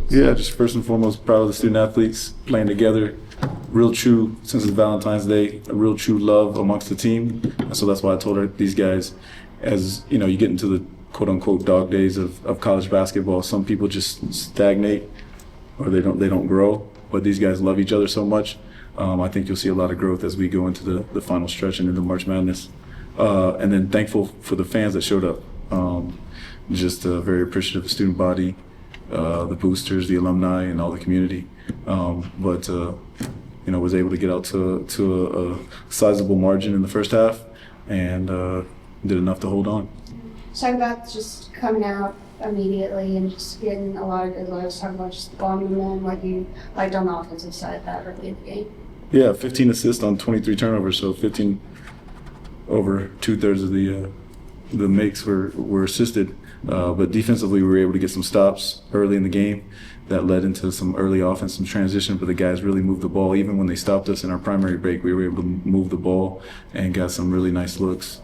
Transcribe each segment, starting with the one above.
Yeah, just first and foremost, proud of the student athletes playing together. Real true, since it's Valentine's Day, a real true love amongst the team. And so that's why I told her, these guys, as you know, you get into the quote unquote dog days of college basketball, some people just stagnate or they don't grow. But these guys love each other so much. I think you'll see a lot of growth as we go into the final stretch and into March Madness. And then thankful for the fans that showed up. Just very appreciative of the student body, the boosters, the alumni, and all the community. But was able to get out to a sizable margin in the first half, and did enough to hold on. Talk about just coming out immediately and just getting a lot of good looks. Talk about just the ball movement, what you liked on the offensive side that early in the game. Yeah, 15 assists on 23 turnovers, so 15 over 2/3 of the makes were assisted. But defensively, we were able to get some stops early in the game that led into some early offense, some transition, but the guys really moved the ball. Even when they stopped us in our primary break, we were able to move the ball and got some really nice looks.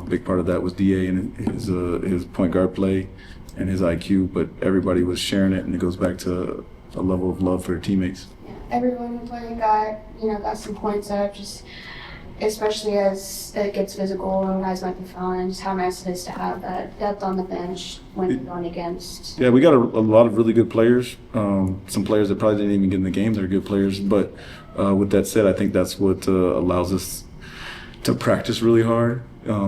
Big part of that was DA and his point guard play and his IQ, but everybody was sharing it, and it goes back to a level of love for their teammates. Yeah, everyone playing got some points up, just especially as it gets physical and guys might be fouling, just how nice it is to have that depth on the bench when you're going against. Yeah, we got a lot of really good players. Some players that probably didn't even get in the game that are good players. But with that said, I think that's what allows us to practice really hard.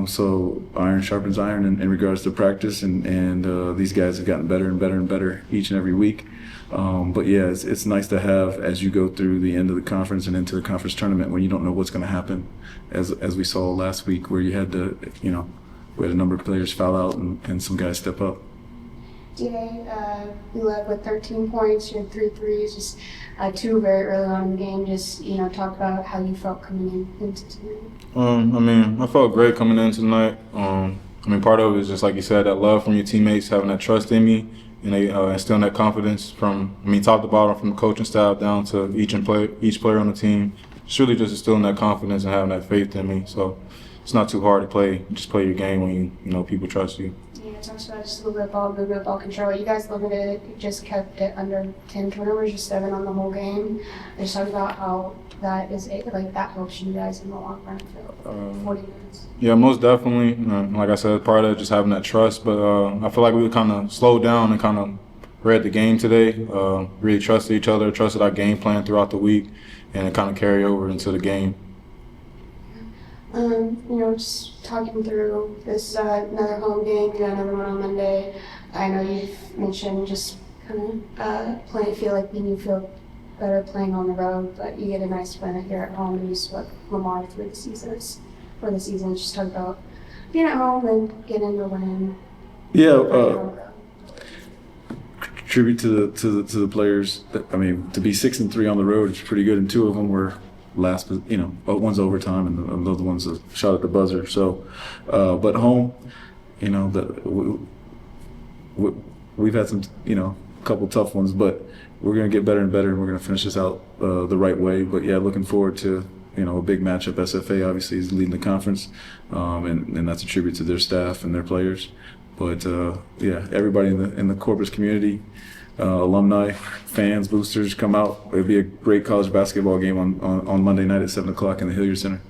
So iron sharpens iron in regards to practice, and these guys have gotten better and better and better each and every week. But yeah, it's nice to have as you go through the end of the conference and into the conference tournament when you don't know what's going to happen, as we saw last week where you had to, we had a number of players foul out and some guys step up. DA, you led with 13 points, you had 3 threes, just 2 very early on in the game. Just, talk about how you felt coming into tonight. I felt great coming into tonight. Part of it is just like you said, that love from your teammates, having that trust in me, and they instilling that confidence from, top to bottom, from the coaching staff down to each player on the team. It's really just instilling that confidence and having that faith in me. So it's not too hard to play. Just play your game when people trust you. Yeah, talk about just a little bit of ball control. You guys limited, just kept it under 10 turnovers, just 7 on the whole game. Just talk about how that is that helps you guys in the long run for 40 minutes. Yeah, most definitely. Like I said, part of it just having that trust. But I feel like we kind of slowed down and kind of read the game today. Really trusted each other, trusted our game plan throughout the week, and it kind of carried over into the game. Just talking through this another home game, you got another one on Monday. I know you've mentioned just kind of you feel better playing on the road, but you get a nice win here at home and you swept Lamar for the season. Just talk about being at home and getting into a win. Yeah, tribute to the players. To be 6-3 on the road is pretty good, and 2 of them were last, but one's overtime and the other one's a shot at the buzzer. So, but home, we've had some, couple tough ones, but we're going to get better and better, and we're going to finish this out the right way. But yeah, looking forward to, a big matchup. SFA obviously is leading the conference, and that's a tribute to their staff and their players. But yeah, everybody in the Corpus community, alumni, fans, boosters, come out. It'll be a great college basketball game on Monday night at 7 o'clock in the Hilliard Center.